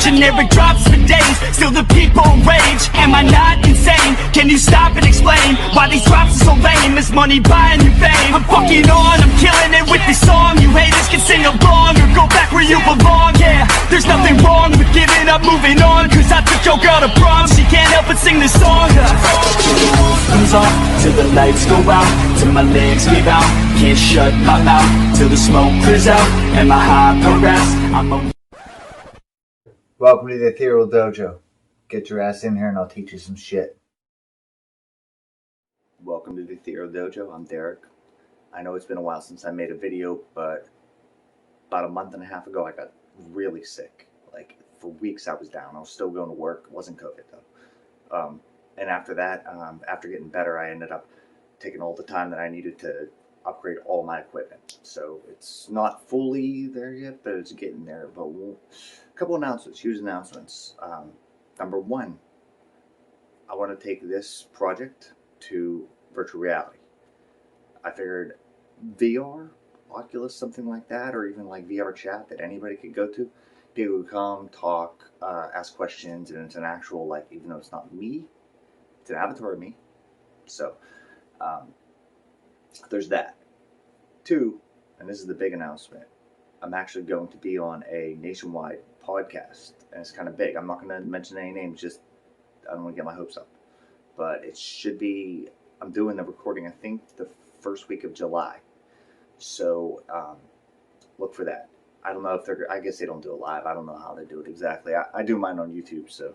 generic drops for days. Still the people rage. Am I not insane? Can you stop and explain why these drops are so lame? Is money buying you fame? I'm fucking on, I'm killing it with this song. You haters can sing along or go back where you belong. Yeah, there's nothing wrong with giving up, moving on. Cause I took your girl to prom, she can't help but sing this song. Comes off till the lights go out, till my legs give out. Can't shut my mouth till the smoke clears out. And my high progress, I'm a... Welcome to the Ethereal Dojo. Get your ass in here and I'll teach you some shit. Welcome to the Ethereal Dojo. I'm Derek. I know it's been a while since I made a video, but about a month and a half ago I got really sick. Like, for weeks I was down. I was still going to work. It wasn't COVID though. And after that, after getting better, I ended up taking all the time that I needed to upgrade all my equipment. So it's not fully there yet, but it's getting there. But a couple announcements, huge announcements. Number one, I want to take this project to virtual reality. I figured VR, Oculus, something like that, or even like VR chat that anybody could go to. People would come, talk, ask questions, and it's an actual, like, even though it's not me, it's an avatar of me. So there's that. Two, and this is the big announcement, I'm actually going to be on a nationwide podcast, and it's kind of big. I'm not going to mention any names, just I don't want to get my hopes up. But it should be, I'm doing the recording, I think, the first week of July. So look for that. I don't know if they're, I guess they don't do it live. I don't know how they do it exactly. I do mine on YouTube, so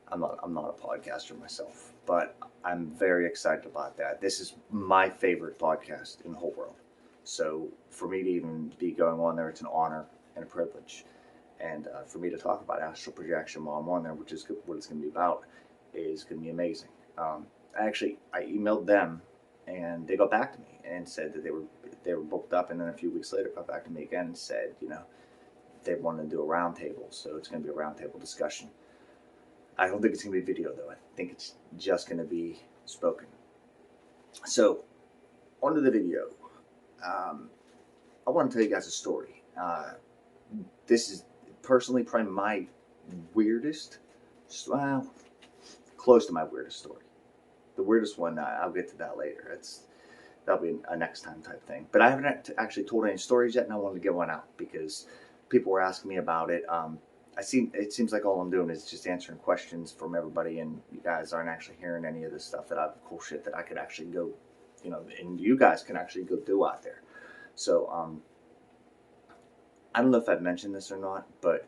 I'm not a podcaster myself. But I'm very excited about that. This is my favorite podcast in the whole world. So for me to even be going on there, it's an honor and a privilege. And for me to talk about Astral Projection while I'm on there, which is what it's going to be about, is going to be amazing. I emailed them, and they got back to me and said that they were booked up, and then a few weeks later got back to me again and said, you know, they wanted to do a roundtable, so it's going to be a roundtable discussion. I don't think it's going to be video, though. I think it's just going to be spoken. So, on to the video. I want to tell you guys a story. This is personally probably my weirdest, well, close to my weirdest story. The weirdest one, I'll get to that later. That'll be a next time type thing. But I haven't actually told any stories yet, and I wanted to get one out because people were asking me about it. It seems like all I'm doing is just answering questions from everybody, and you guys aren't actually hearing any of this stuff cool shit that I could actually go, you know, and you guys can actually go do out there. So, I don't know if I've mentioned this or not, but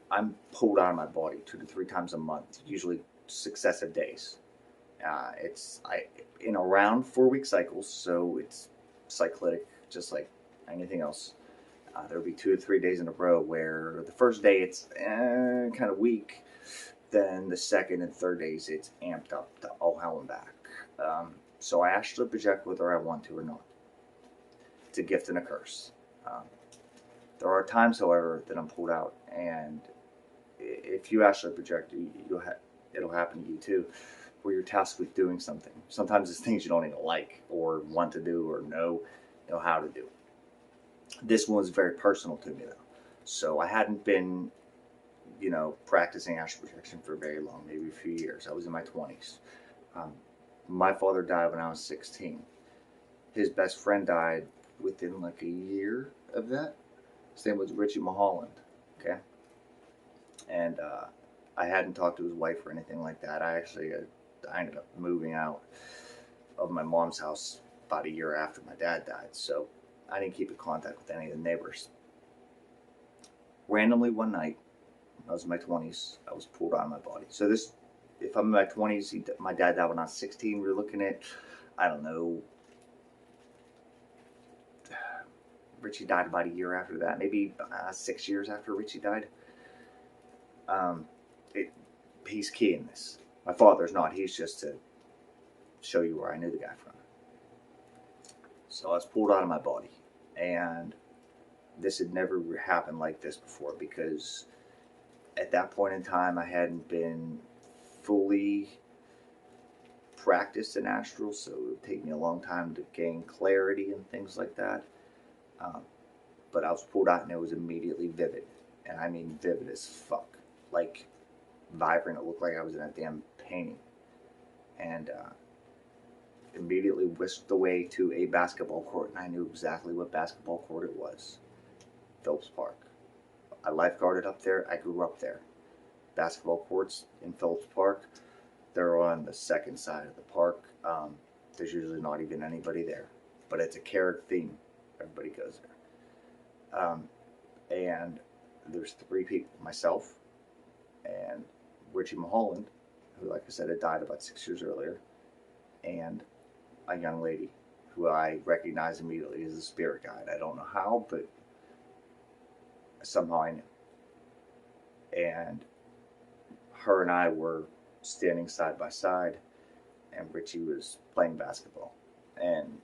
I'm pulled out of my body 2 to 3 times a month, usually successive days. It's in around 4-week cycles, so it's cyclic, just like anything else. There'll be 2 to 3 days in a row where the first day it's kind of weak, then the second and third days it's amped up to all hell and back. So I actually project whether I want to or not. It's a gift and a curse. There are times, however, that I'm pulled out, and if you actually project, it'll happen to you too, where you're tasked with doing something. Sometimes it's things you don't even like or want to do or know how to do. This one was very personal to me though. So I hadn't been, practicing astral projection for very long, maybe a few years. I was in my 20s. My father died when I was 16. His best friend died within like a year of that. His name was Richie Mulholland. Okay. And I hadn't talked to his wife or anything like that. I ended up moving out of my mom's house about a year after my dad died. So I didn't keep in contact with any of the neighbors. Randomly one night, I was in my 20s, I was pulled out of my body. So if I'm in my 20s, my dad died when I was 16. We're looking at, I don't know, Richie died about a year after that, maybe 6 years after Richie died. He's key in this. My father's not. He's just to show you where I knew the guy from. So I was pulled out of my body, and this had never happened like this before, because at that point in time I hadn't been fully practiced in astral, so it would take me a long time to gain clarity and things like that. But I was pulled out and it was immediately vivid. and I mean vivid as fuck, like vibrant. It looked like I was in a damn painting, and immediately whisked away to a basketball court, and I knew exactly what basketball court it was. Phillips Park. I lifeguarded up there. I grew up there. Basketball courts in Phillips Park, they're on the second side of the park. There's usually not even anybody there, but it's a Carrick theme. Everybody goes there. And there's 3 people: myself and Richie Mulholland, who, like I said, had died about 6 years earlier, and a young lady who I recognized immediately as a spirit guide. I don't know how, but somehow I knew. And her and I were standing side by side, and Richie was playing basketball. And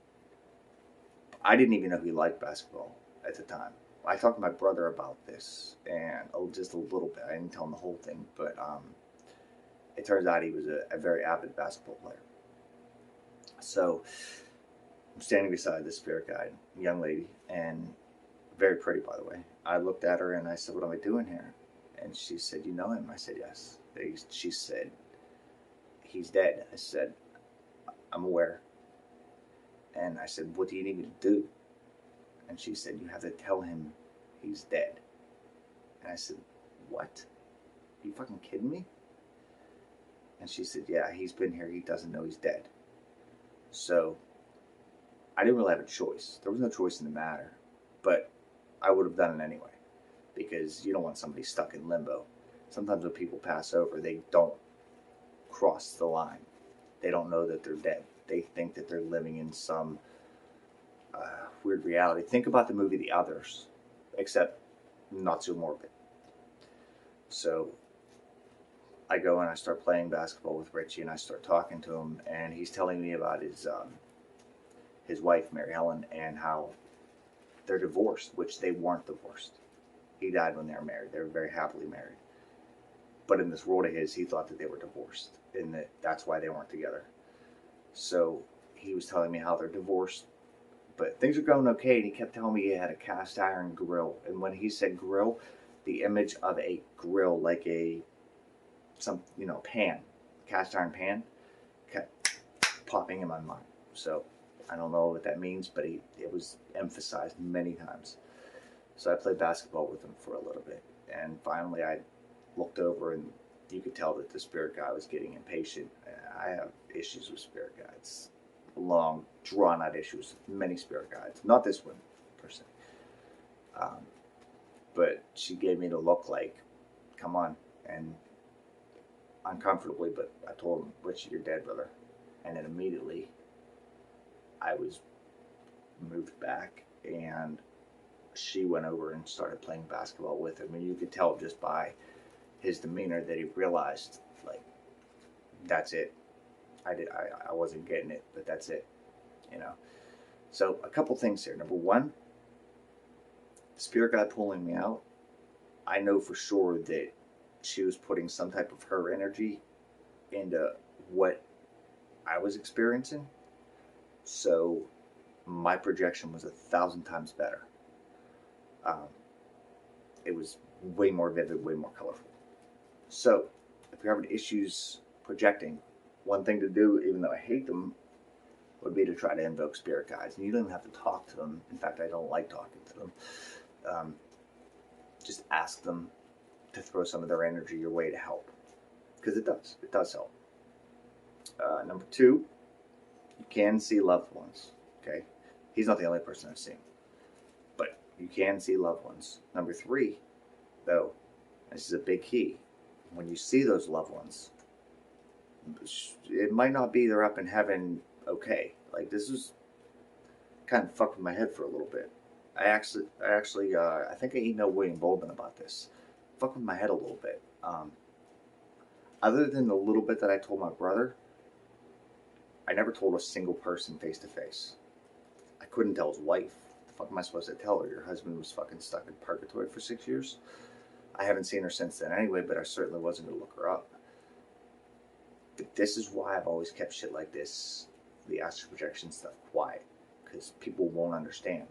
I didn't even know he liked basketball at the time. I talked to my brother about this, and just a little bit. I didn't tell him the whole thing, but it turns out he was a very avid basketball player. So I'm standing beside this spirit guide, young lady, and very pretty, by the way. I looked at her and I said, "What am I doing here?" And she said, "You know him?" I said, "Yes." She said, "He's dead." I said, "I'm aware." And I said, "What do you need me to do?" And she said, "You have to tell him he's dead." And I said, "What? Are you fucking kidding me?" And she said, "Yeah, he's been here. He doesn't know he's dead." So I didn't really have a choice. There was no choice in the matter, but I would have done it anyway, because you don't want somebody stuck in limbo. Sometimes when people pass over, they don't cross the line. They don't know that they're dead. They think that they're living in some weird reality. Think about the movie The Others, except not so morbid. So I go and I start playing basketball with Richie, and I start talking to him, and he's telling me about his wife, Mary Helen, and how they're divorced, which they weren't divorced. He died when they were married. They were very happily married. But in this world of his, he thought that they were divorced, and that's why they weren't together. So he was telling me how they're divorced, but things are going okay, and he kept telling me he had a cast iron grill. And when he said grill, the image of a grill, like pan, cast iron pan, kept popping in my mind. So I don't know what that means, but it was emphasized many times. So I played basketball with him for a little bit, and finally I looked over, and you could tell that the spirit guy was getting impatient. I have issues with spirit guides, long, drawn-out issues with many spirit guides. Not this one, per se. But she gave me the look like, "Come on," and uncomfortably, but I told him, "Richie, you're dead, brother." And then immediately I was moved back, and she went over and started playing basketball with him. And you could tell just by his demeanor that he realized, like, that's it. I wasn't getting it, but that's it, you know. So a couple things here. Number one, the spirit guide pulling me out, I know for sure that she was putting some type of her energy into what I was experiencing. So my projection was 1,000 times better. It was way more vivid, way more colorful. So if you're having issues projecting, one thing to do, even though I hate them, would be to try to invoke spirit guides. And you don't even have to talk to them. In fact, I don't like talking to them. Just ask them to throw some of their energy your way to help, because it does help. Number two, you can see loved ones. Okay, he's not the only person I've seen, but you can see loved ones. Number three, though, this is a big key. When you see those loved ones, it might not be they're up in heaven. Okay, like, this is kind of fucked with my head for a little bit. I think I emailed William Bolden about this. Fucked with my head a little bit. Other than the little bit that I told my brother, I never told a single person face to face. I couldn't tell his wife. The fuck am I supposed to tell her? Your husband was fucking stuck in purgatory for 6 years. I haven't seen her since then anyway, but I certainly wasn't going to look her up. But this is why I've always kept shit like this, the astral projection stuff, quiet. Because people won't understand.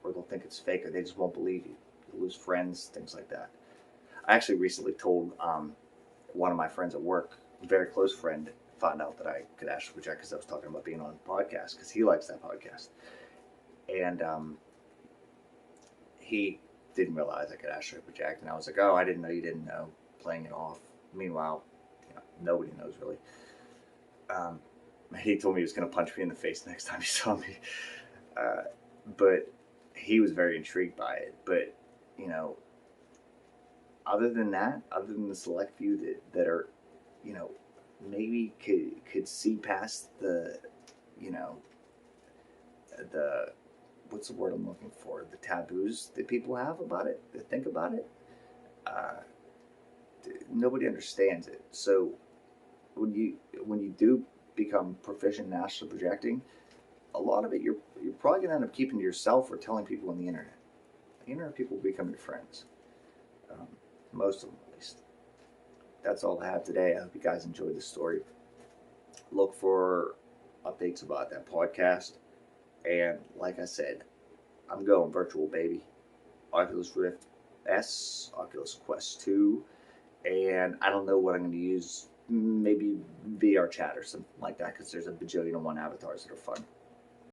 Or they'll think it's fake, or they just won't believe you. people lose friends, things like that. I actually recently told one of my friends at work, a very close friend, found out that I could astral project because I was talking about being on a podcast because he likes that podcast. And he didn't realize I could astral project. And I was like, oh, I didn't know you didn't know, playing it off. Meanwhile, nobody knows really. He told me he was going to punch me in the face next time he saw me. But he was very intrigued by it. But, other than that, other than the select few that are, maybe could see past the, the, what's the word I'm looking for? The taboos that people have about it, that think about it. Nobody understands it. So when you do become proficient in astral projecting, a lot of it you're probably going to end up keeping to yourself or telling people on the internet. The internet people will become your friends. Most of them, at least. That's all I have today. I hope you guys enjoyed the story. Look for updates about that podcast. And like I said, I'm going virtual, baby. Oculus Rift S, Oculus Quest 2, and I don't know what I'm going to use. Maybe VR chat or something like that, because there's a bajillion and one avatars that are fun.